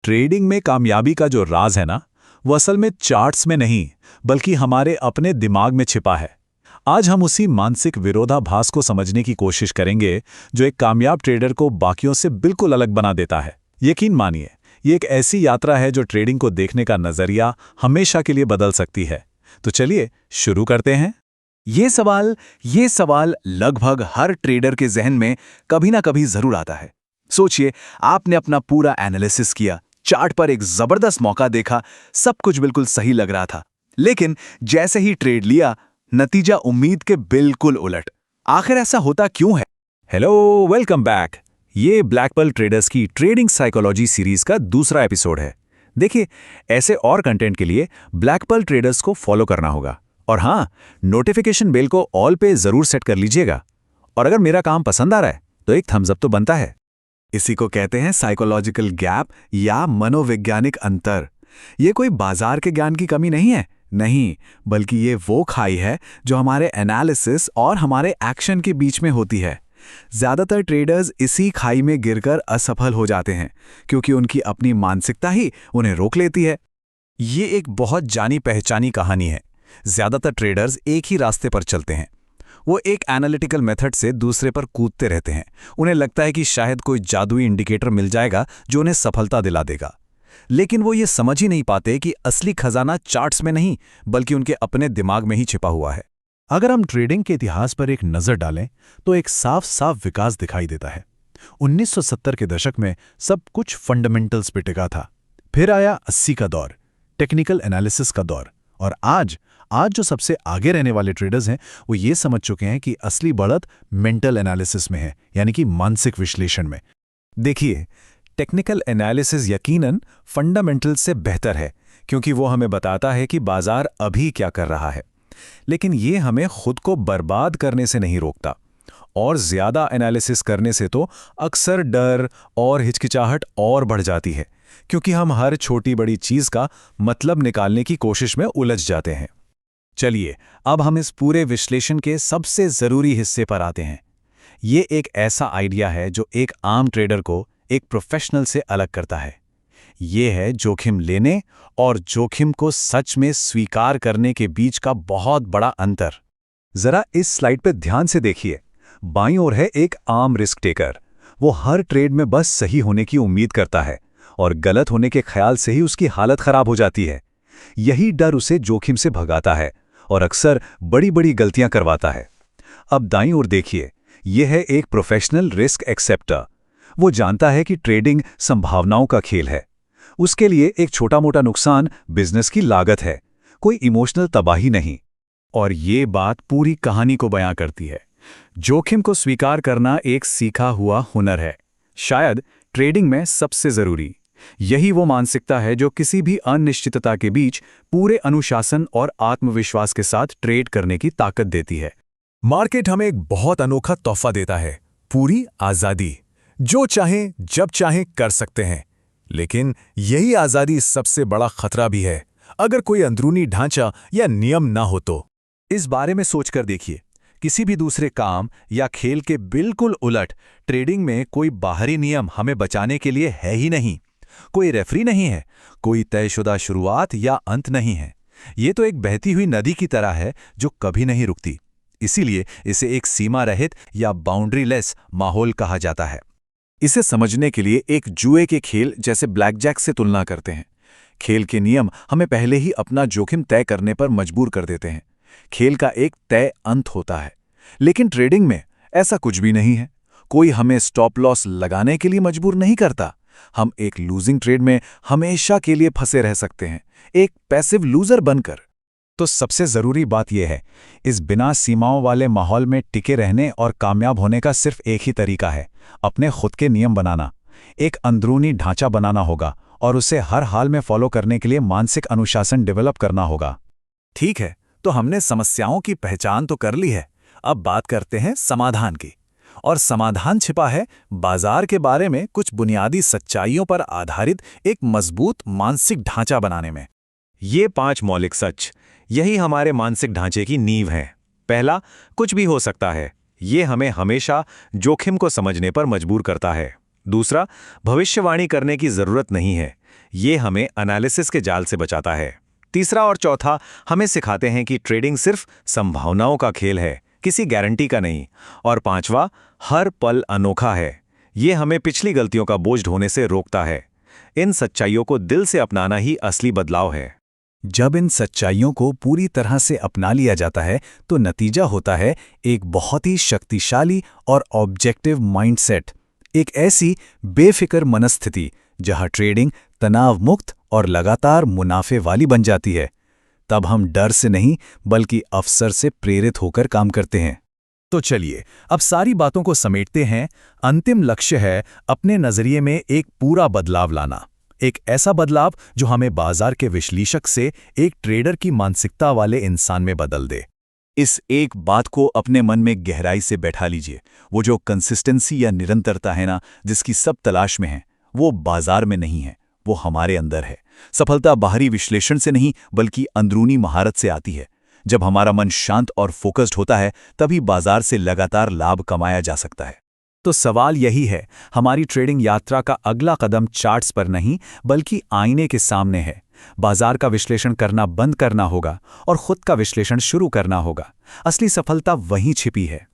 Trading में कामयाबी का जो राज है ना, वो असल में चार्ट्स में नहीं, बल्कि हमारे अपने दिमाग में छिपा है। आज हम उसी मानसिक विरोधाभास को समझने की कोशिश करेंगे जो एक कामयाब ट्रेडर को बाकियों से बिल्कुल अलग बना देता है। यकीन मानिए, ये एक ऐसी यात्रा है जो ट्रेडिंग को देखने का नजरिया हमेशा के लिए बदल सकती है। तो चलिए शुरू करते हैं। ये सवाल लगभग हर ट्रेडर के जहन में कभी ना कभी जरूर आता है। सोचिए, आपने अपना पूरा एनालिसिस किया, चार्ट पर एक जबरदस्त मौका देखा, सब कुछ बिल्कुल सही लग रहा था, लेकिन जैसे ही ट्रेड लिया, नतीजा उम्मीद के बिल्कुल उलट। आखिर ऐसा होता क्यों है? Hello, welcome back. ये ब्लैक पर्ल ट्रेडर्स की ट्रेडिंग साइकोलॉजी सीरीज का दूसरा एपिसोड है। देखिए, ऐसे और कंटेंट के लिए ब्लैक पर्ल ट्रेडर्स को फॉलो करना होगा। और हाँ, नोटिफिकेशन बेल को ऑल पे जरूर सेट कर लीजिएगा। और अगर मेरा काम पसंद आ रहा है तो एक थम्स अप तो बनता है। इसी को कहते हैं साइकोलॉजिकल गैप या मनोवैज्ञानिक अंतर। ये कोई बाजार के ज्ञान की कमी नहीं है, नहीं, बल्कि ये वो खाई है जो हमारे एनालिसिस और हमारे एक्शन के बीच में होती है। ज्यादातर ट्रेडर्स इसी खाई में गिरकर असफल हो जाते हैं क्योंकि उनकी अपनी मानसिकता ही उन्हें रोक लेती है। ये एक बहुत जानी पहचानी कहानी है। ज्यादातर ट्रेडर्स एक ही रास्ते पर चलते हैं। वो एक एनालिटिकल मेथड से दूसरे पर कूदते रहते हैं। उन्हें लगता है कि शायद कोई जादुई इंडिकेटर मिल जाएगा जो उन्हें सफलता दिला देगा। लेकिन वो ये समझ ही नहीं पाते कि असली खजाना चार्ट्स में नहीं, बल्कि उनके अपने दिमाग में ही छिपा हुआ है। अगर हम ट्रेडिंग के इतिहास पर एक नज़र डालें तो एक साफ साफ विकास दिखाई देता है। 1970 के दशक में सब कुछ फंडामेंटल्स पे टिका था। फिर आया 80 का दौर, टेक्निकल एनालिसिस का दौर। और आज जो सबसे आगे रहने वाले ट्रेडर्स हैं, वो ये समझ चुके हैं कि असली बढ़त मेंटल एनालिसिस में है, यानी कि मानसिक विश्लेषण में। देखिए, टेक्निकल एनालिसिस यकीनन फंडामेंटल्स से बेहतर है, क्योंकि वो हमें बताता है कि बाजार अभी क्या कर रहा है। लेकिन ये हमें खुद को बर्बाद करने से नहीं रोकता। और ज्यादा एनालिसिस करने से तो अक्सर डर और हिचकिचाहट और बढ़ जाती है, क्योंकि हम हर छोटी बड़ी चीज का मतलब निकालने की कोशिश में उलझ जाते हैं। चलिए, अब हम इस पूरे विश्लेषण के सबसे जरूरी हिस्से पर आते हैं। ये एक ऐसा आइडिया है जो एक आम ट्रेडर को एक प्रोफेशनल से अलग करता है। ये है जोखिम लेने और जोखिम को सच में स्वीकार करने के बीच का बहुत बड़ा अंतर। जरा इस स्लाइड पे ध्यान से देखिए। बाईं ओर है एक आम रिस्क टेकर। वो हर ट्रेड में बस सही होने की उम्मीद करता है और गलत होने के ख्याल से ही उसकी हालत खराब हो जाती है। यही डर उसे जोखिम से भगाता है और अक्सर बड़ी बड़ी गलतियां करवाता है। अब दाईं ओर देखिए, यह है एक प्रोफेशनल रिस्क एक्सेप्टर। वो जानता है कि ट्रेडिंग संभावनाओं का खेल है। उसके लिए एक छोटा मोटा नुकसान बिजनेस की लागत है, कोई इमोशनल तबाही नहीं। और ये बात पूरी कहानी को बयां करती है। जोखिम को स्वीकार करना एक सीखा हुआ हुनर है, शायद ट्रेडिंग में सबसे जरूरी। यही वो मानसिकता है जो किसी भी अनिश्चितता के बीच पूरे अनुशासन और आत्मविश्वास के साथ ट्रेड करने की ताकत देती है। मार्केट हमें एक बहुत अनोखा तोहफा देता है, पूरी आजादी। जो चाहें जब चाहें कर सकते हैं। लेकिन यही आजादी सबसे बड़ा खतरा भी है, अगर कोई अंदरूनी ढांचा या नियम ना हो तो। इस बारे में सोचकर देखिए, किसी भी दूसरे काम या खेल के बिल्कुल उलट ट्रेडिंग में कोई बाहरी नियम हमें बचाने के लिए है ही नहीं। कोई रेफरी नहीं है, कोई तयशुदा शुरुआत या अंत नहीं है। ये तो एक बहती हुई नदी की तरह है जो कभी नहीं रुकती। इसीलिए इसे एक सीमा रहित या बाउंड्रीलेस माहौल कहा जाता है। इसे समझने के लिए एक जुए के खेल जैसे ब्लैकजैक से तुलना करते हैं। खेल के नियम हमें पहले ही अपना जोखिम तय करने पर मजबूर कर देते हैं। खेल का एक तय अंत होता है। लेकिन ट्रेडिंग में ऐसा कुछ भी नहीं है। कोई हमें स्टॉप लॉस लगाने के लिए मजबूर नहीं करता। हम एक लूजिंग ट्रेड में हमेशा के लिए फंसे रह सकते हैं, एक पैसिव लूजर बनकर। तो सबसे जरूरी बात यह है, इस बिना सीमाओं वाले माहौल में टिके रहने और कामयाब होने का सिर्फ एक ही तरीका है, अपने खुद के नियम बनाना। एक अंदरूनी ढांचा बनाना होगा और उसे हर हाल में फॉलो करने के लिए मानसिक अनुशासन डेवलप करना होगा। ठीक है, तो हमने समस्याओं की पहचान तो कर ली है। अब बात करते हैं समाधान की। और समाधान छिपा है बाजार के बारे में कुछ बुनियादी सच्चाइयों पर आधारित एक मजबूत मानसिक ढांचा बनाने में। ये 5 मौलिक सच, यही हमारे मानसिक ढांचे की नींव है। पहला, कुछ भी हो सकता है। ये हमें हमेशा जोखिम को समझने पर मजबूर करता है। दूसरा, भविष्यवाणी करने की जरूरत नहीं है। ये हमें एनालिसिस के जाल से बचाता है। तीसरा और चौथा हमें सिखाते हैं कि ट्रेडिंग सिर्फ संभावनाओं का खेल है, किसी गारंटी का नहीं। और पांचवा, हर पल अनोखा है। ये हमें पिछली गलतियों का बोझ ढोने से रोकता है। इन सच्चाइयों को दिल से अपनाना ही असली बदलाव है। जब इन सच्चाइयों को पूरी तरह से अपना लिया जाता है तो नतीजा होता है एक बहुत ही शक्तिशाली और ऑब्जेक्टिव माइंडसेट, एक ऐसी बेफिक्र मनस्थिति जहां ट्रेडिंग तनाव मुक्त और लगातार मुनाफे वाली बन जाती है। तब हम डर से नहीं बल्कि अवसर से प्रेरित होकर काम करते हैं। तो चलिए अब सारी बातों को समेटते हैं। अंतिम लक्ष्य है अपने नजरिए में एक पूरा बदलाव लाना, एक ऐसा बदलाव जो हमें बाजार के विश्लेषक से एक ट्रेडर की मानसिकता वाले इंसान में बदल दे। इस एक बात को अपने मन में गहराई से बैठा लीजिए, वो जो कंसिस्टेंसी या निरंतरता है ना, जिसकी सब तलाश में है, वो बाजार में नहीं है, वो हमारे अंदर है। सफलता बाहरी विश्लेषण से नहीं बल्कि अंदरूनी महारत से आती है। जब हमारा मन शांत और फोकस्ड होता है तभी बाजार से लगातार लाभ कमाया जा सकता है। तो सवाल यही है, हमारी ट्रेडिंग यात्रा का अगला कदम चार्ट्स पर नहीं बल्कि आईने के सामने है। बाजार का विश्लेषण करना बंद करना होगा और खुद का विश्लेषण शुरू करना होगा। असली सफलता वहीं छिपी है।